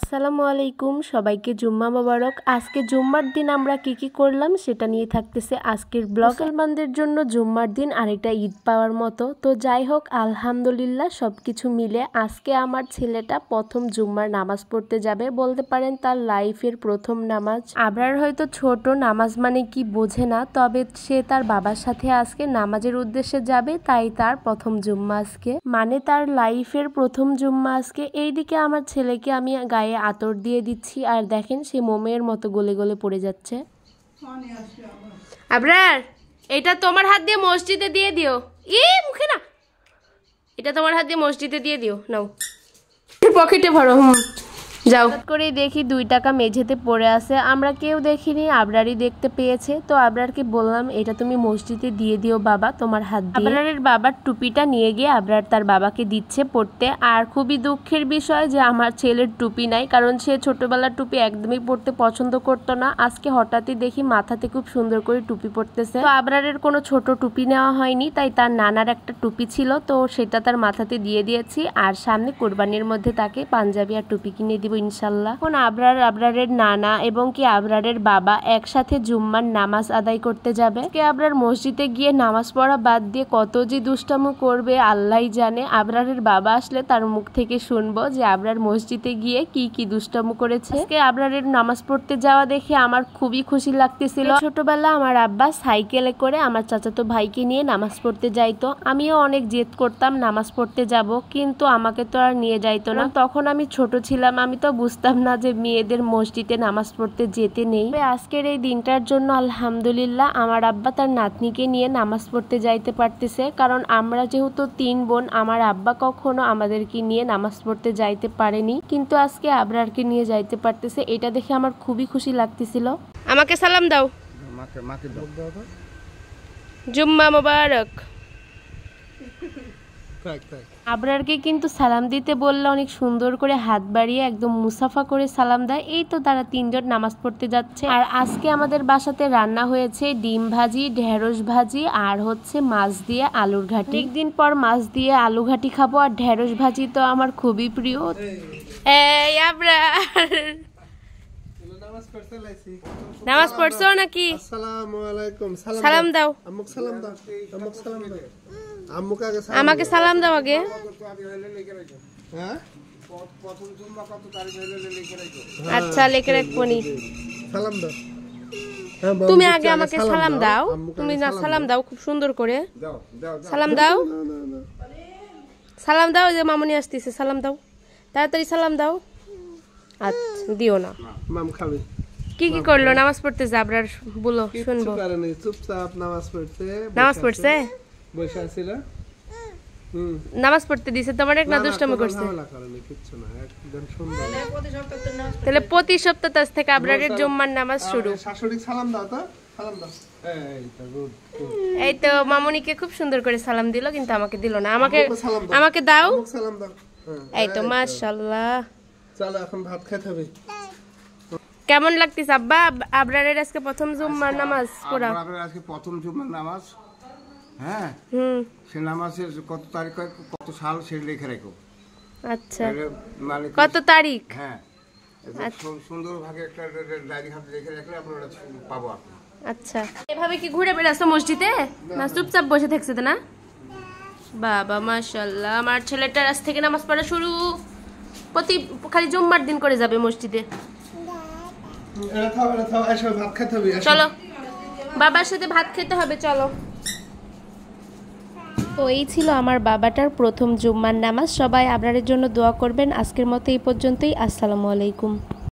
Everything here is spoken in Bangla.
আসসালামু আলাইকুম, সবাইকে জুম্মা মোবারক। আজকে জুম্মার দিন আমরা কি করলাম সেটা নিয়ে থাকতেছে আজকের ব্লগ। মুসলমানদের জন্য জুম্মার দিন আরেকটা ঈদ পাওয়ার মতো। তো যাই হোক, আলহামদুলিল্লাহ সবকিছু মিলে আজকে আমার ছেলেটা প্রথম জুম্মার নামাজ পড়তে যাবে, বলতে পারেন তার লাইফের প্রথম নামাজ। আবরার হয়তো ছোট, নামাজ মানে কি বোঝে না, তবে সে তার বাবার সাথে আজকে নামাজের উদ্দেশ্যে যাবে, তাই তার প্রথম জুম্মা আজকে, মানে তার লাইফের প্রথম জুম্মা আজকে। এইদিকে আমার ছেলেকে আমি গায়ে আতর দিয়ে দিচ্ছি, আর দেখেন সে মোমের মতো গলে গলে পড়ে যাচ্ছে। আবরার, এটা তোমার হাত দিয়ে মসজিদে দিয়ে দিও। মুখে না, এটা তোমার হাত দিয়ে মসজিদে দিয়ে দিও। নাও, পকেটে ভরো। যাও। করেই দেখি 2 টাকা মেঝেতে পড়ে আছে, আমরা কেউ দেখিনি, আবরারই দেখতে পেয়েছে। তো আবরারকে বললাম, এটা তুমি মসজিদে দিয়ে দিও বাবা, তোমার হাত দিয়ে। আবরারের বাবার টুপিটা নিয়ে গিয়ে আবরার তার বাবাকে দিচ্ছে পড়তে। আর খুবই দুঃখের বিষয় যে আমার ছেলের টুপি নাই, কারণ সে ছোটবেলার টুপি একদমই পড়তে পছন্দ করতো না। আজকে হঠাৎই দেখি মাথাতে খুব সুন্দর করে টুপি পড়তেছে। তো আবরারের কোনো ছোট টুপি নেওয়া হয়নি, তাই তার নানার একটা টুপি ছিল, তো সেটা তার মাথাতে দিয়ে দিয়েছি। আর সামনে কোরবানির মধ্যে তাকে পাঞ্জাবি আর টুপি কিনে দিব ইনশাল্লাহ। এখন আবরারের নানা এবং কি আবরারের বাবা একসাথে জুম্মার নামাজ আদায় করতে যাবে। আবরার মসজিদে গিয়ে নামাজ পড়া বাদ দিয়ে কত যে দুষ্টামো করবে আল্লাহই জানে। আবরারের বাবা আসলে তার মুখ থেকে শুনবো যে আবরার মসজিদে গিয়ে কি দুষ্টামো করেছে। আবরারের নামাজ পড়তে যাওয়া দেখে আমার খুবই খুশি লাগতেছিল। ছোটবেলা আমার আব্বা সাইকেলে করে আমার চাচাতো ভাইকে নিয়ে নামাজ পড়তে যাইতো। আমিও অনেক জেদ করতাম নামাজ পড়তে যাব, কিন্তু আমাকে তো আর নিয়ে যাইতো না। তখন আমি ছোট ছিলাম, আমি তো বুঝতাম না যে মেয়েদের মসজিদে নামাজ পড়তে যেতে নেই। আজকের এই দিনটার জন্য আলহামদুলিল্লাহ আমার আব্বা তার নাতনিকে নিয়ে নামাজ পড়তে যাইতে পারতেছে, কারণ আমরা যেহেতু 3 বোন, আমার আব্বা কখনো আমাদেরকে নিয়ে নামাজ পড়তে যাইতে পারেনি, কিন্তু আজকে আবরারকে নিয়ে যাইতে পারতেছে। এটা দেখে আমার খুবই খুশি লাগতেছিল। আমাকে সালাম দাও। জুম্মা মোবারক। আবরারকে কিন্তু সালাম দিতে বললে অনেক সুন্দর করে হাত বাড়িয়ে একদম মুসাফা করে সালাম দেয়। এই তো তারা 3 জন নামাজ পড়তে যাচ্ছে। আর আজকে আমাদের বাসাতে রান্না হয়েছে ডিম ভাজি, ঢেঁড়স ভাজি, আর হচ্ছে মাছ দিয়ে আলুর ঘাটি। একদিন পর মাছ দিয়ে আলু ঘাটি খাবো, আর ঢেঁড়স ভাজি তো আমার খুবই প্রিয়। এই আবরার, নামাজ পড়ছো নাকি? আসসালামু আলাইকুম। সালাম দাও। আম্মুক সালাম দাও। আম্মুক সালাম দাও। আম্মুক আগে সালাম। আমাকে সালাম দাও আগে। হ্যাঁ, প্রথম জুম্মা কত তারিখ হইলো লিখে রাখো। আচ্ছা, লিখে রাখবো নি। সালাম দাও। তুমি আগে আমাকে সালাম দাও। তুমি না সালাম দাও খুব সুন্দর করে। দাও দাও সালাম দাও, সালাম দাও। যে মামুনি আসতেছে, সালাম দাও তাড়াতাড়ি, সালাম দাও। আচ্ছা, দিও না। মাম খাবে। কি করলো? নামাজ পড়তে যাবরার, বলো শুনবো। চুপচাপ নামাজ পড়তে। নামাজ পড়ছে? বসে আছিল। নামাজ পড়তে দিছে তোমার? এক না দুষ্টামি করছে? কিচ্ছু না, একদম সুন্দর। তাহলে প্রতি সপ্তাহ থেকে আবরারের জুম্মার নামাজ শুরু। শাশুড়ি সালাম দাও তো, সালাম দাও। এই তো মামুনিকে খুব সুন্দর করে সালাম দিল, কিন্তু আমাকে দিল না। আমাকে দাও। সালাম দাও। এই তো মাশাআল্লাহ। চলো এখন ভাত খেতে হবে। কেমন লাগতেছে আব্বা আবরারের আজকে প্রথম জুম্মার নামাজ পড়া? আবরারের আজকে প্রথম জুম্মার নামাজ। হ্যাঁ, সে নামাজের কত তারিখ, কত সাল সে লিখে রাখো। আচ্ছা, মানে কত তারিখ? হ্যাঁ, সুন্দরভাবে একটা ডায়েরি হাতে লিখে রাখলে আপনারা পাবো আপনি। আচ্ছা, এভাবে কি ঘুরে বেড়াচ্ছ মসজিদে, না চুপচাপ বসে থাকছে? না বাবা মাশাআল্লাহ, আমার ছেলেটার আজ থেকে নামাজ পড়া শুরু। প্রতি খালি জুম্মার দিন করে যাবে মসজিদে। চলো, বাবার সাথে ভাত খেতে হবে, চলো। তো এই ছিল আমার বাবাটার প্রথম জুম্মার নামাজ। সবাই আবরারের জন্য দোয়া করবেন। আজকের মতো এই পর্যন্তই। আসসালামু আলাইকুম।